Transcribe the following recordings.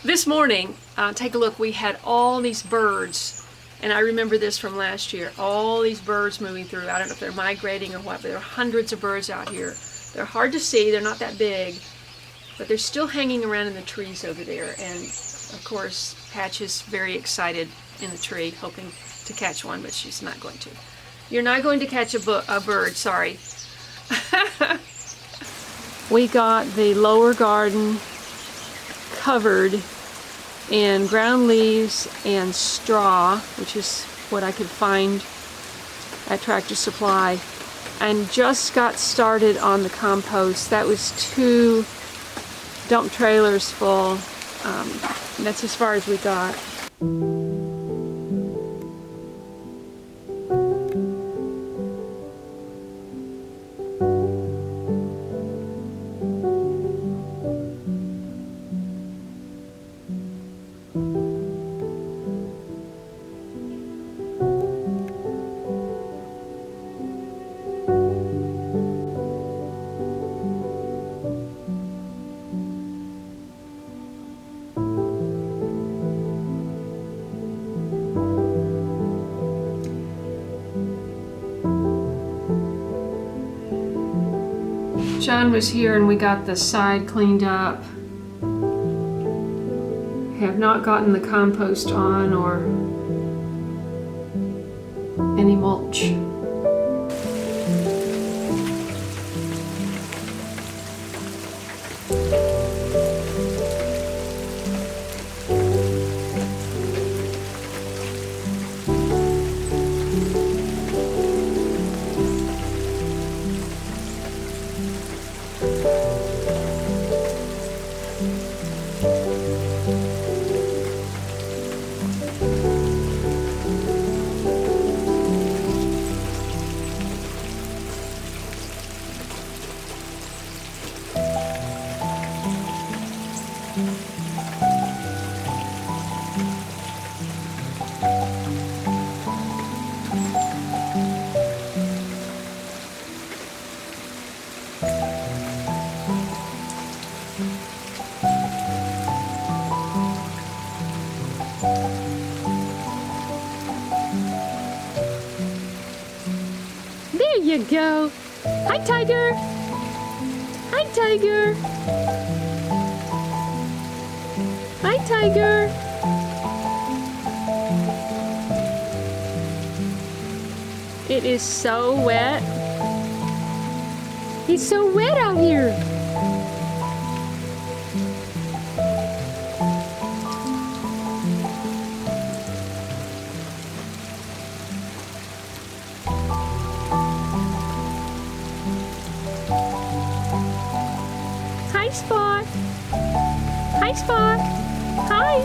This morning, take a look, we had all these birds, and I remember this from last year, all these birds moving through. I don't know if they're migrating or what, but there are hundreds of birds out here. They're hard to see, they're not that big, but they're still hanging around in the trees over there. And of course, Patch is very excited in the tree, hoping to catch one, but she's not going to. You're not going to catch a bird, sorry. We got the lower garden covered in ground leaves and straw, which is what I could find at Tractor Supply, and just got started on the compost. That was 2 dump trailers full. That's as far as we got. John was here and we got the side cleaned up. Have not gotten the compost on or any mulch. There you go. Hi, Tiger. Hi, Tiger. Hi, Tiger. It is so wet. It's so wet out here. Hi, Spot. Hi, Spot. Hi.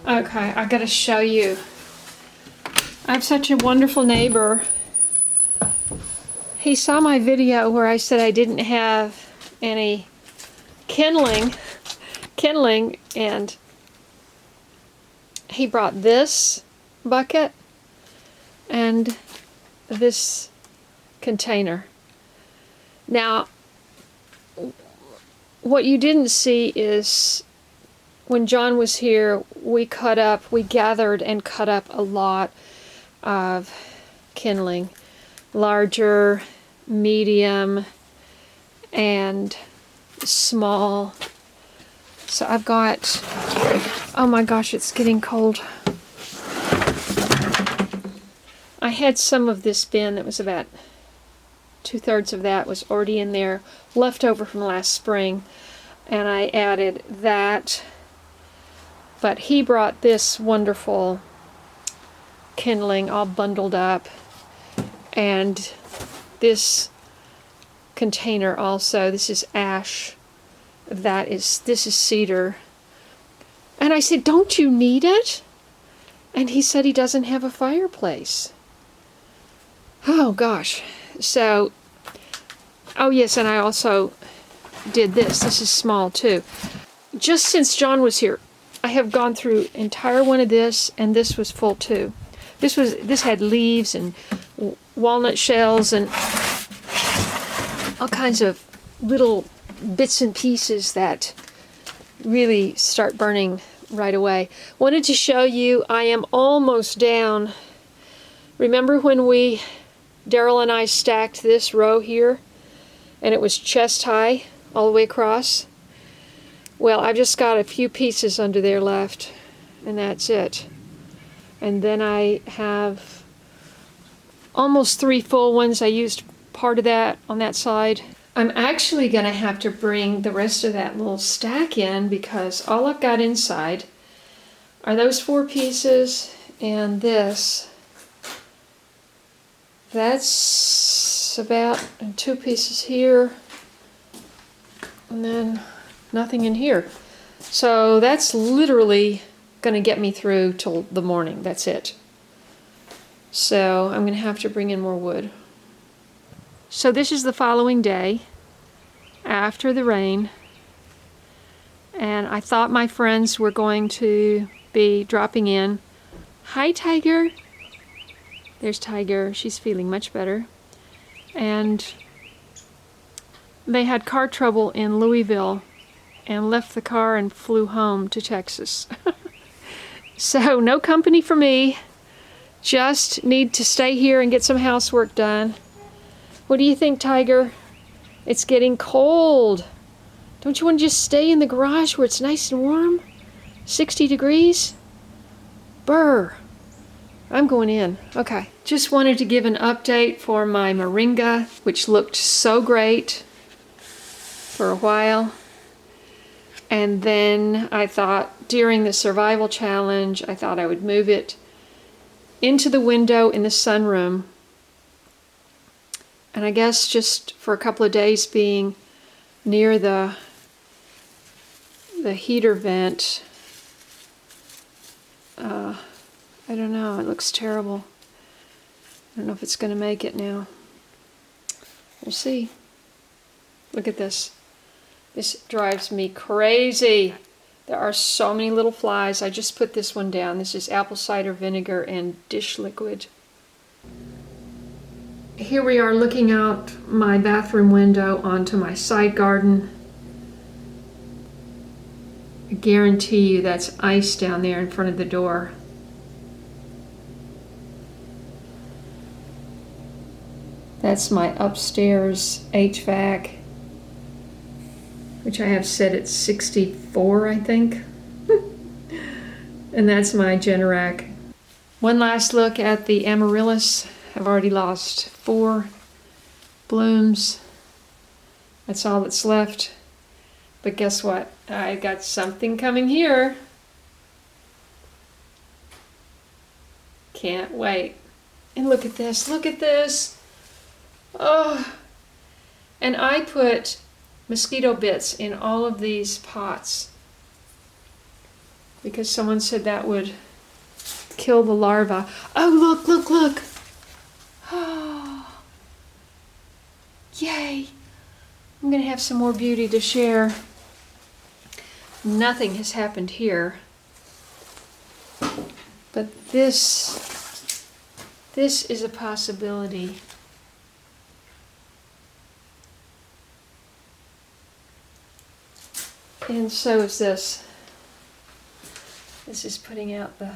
Okay, I gotta show you. I have such a wonderful neighbor. He saw my video where I said I didn't have any kindling, and he brought this bucket and this container. Now, what you didn't see is when John was here, we gathered and cut up a lot of kindling, larger, medium, and small. So I've got, oh my gosh, it's getting cold. I had some of this bin that was about 2/3 of that was already in there, left over from last spring, and I added that. But he brought this wonderful kindling all bundled up, and this container also. This is ash. This is cedar. And I said, "Don't you need it?" And he said he doesn't have a fireplace. Oh gosh. So, oh yes, and I also did this. This is small too. Just since John was here, I have gone through entire one of this, and this was full too. This had leaves and walnut shells and all kinds of little bits and pieces that really start burning right away. Wanted to show you, I am almost down. Remember when Daryl and I stacked this row here, and it was chest high all the way across? Well, I've just got a few pieces under there left, and that's it. And then I have almost 3 full ones. I used part of that on that side. I'm actually going to have to bring the rest of that little stack in, because all I've got inside are those 4 pieces and this. That's about 2 pieces here, and then nothing in here. So that's literally going to get me through till the morning. That's it. So I'm going to have to bring in more wood. So this is the following day after the rain, and I thought my friends were going to be dropping in. Hi, Tiger. There's Tiger. She's feeling much better. And they had car trouble in Louisville and left the car and flew home to Texas. So no company for me. Just need to stay here and get some housework done. What do you think, Tiger? It's getting cold. Don't you want to just stay in the garage where it's nice and warm? 60 degrees? Brr. I'm going in. Okay. Just wanted to give an update for my moringa, which looked so great for a while. And then I thought during the survival challenge, I thought I would move it into the window in the sunroom. And I guess just for a couple of days being near the heater vent, I don't know, it looks terrible. I don't know if it's going to make it now. We'll see. Look at this. This drives me crazy. There are so many little flies. I just put this one down. This is apple cider vinegar and dish liquid. Here we are looking out my bathroom window onto my side garden. I guarantee you that's ice down there in front of the door. That's my upstairs HVAC, which I have set at 64, I think. And that's my Generac. One last look at the amaryllis. I've already lost 4 blooms. That's all that's left. But guess what? I got something coming here. Can't wait. And look at this. Look at this. Oh. And I put mosquito bits in all of these pots because someone said that would kill the larvae. Oh, look, look, look. Oh. Yay. I'm going to have some more beauty to share. Nothing has happened here. But this is a possibility. And so is this. This is putting out the...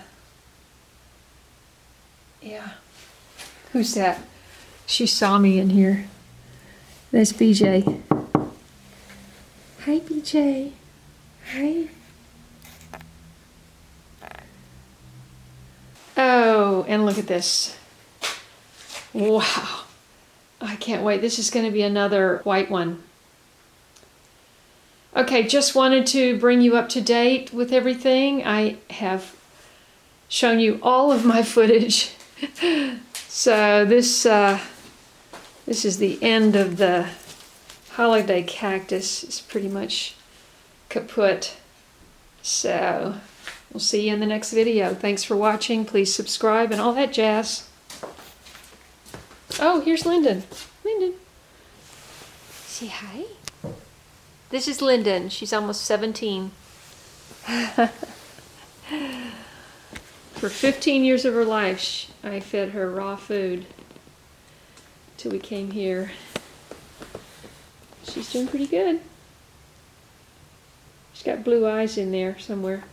Yeah. Who's that? She saw me in here. That's BJ. Hi, BJ. Hi. Oh, and look at this. Wow. I can't wait. This is going to be another white one. Okay, just wanted to bring you up to date with everything. I have shown you all of my footage. So this is the end of the holiday cactus. It's pretty much kaput. So we'll see you in the next video. Thanks for watching. Please subscribe and all that jazz. Oh, here's Lyndon. Lyndon. Say hi. This is Lyndon. She's almost 17. For 15 years of her life, I fed her raw food till we came here. She's doing pretty good. She's got blue eyes in there somewhere.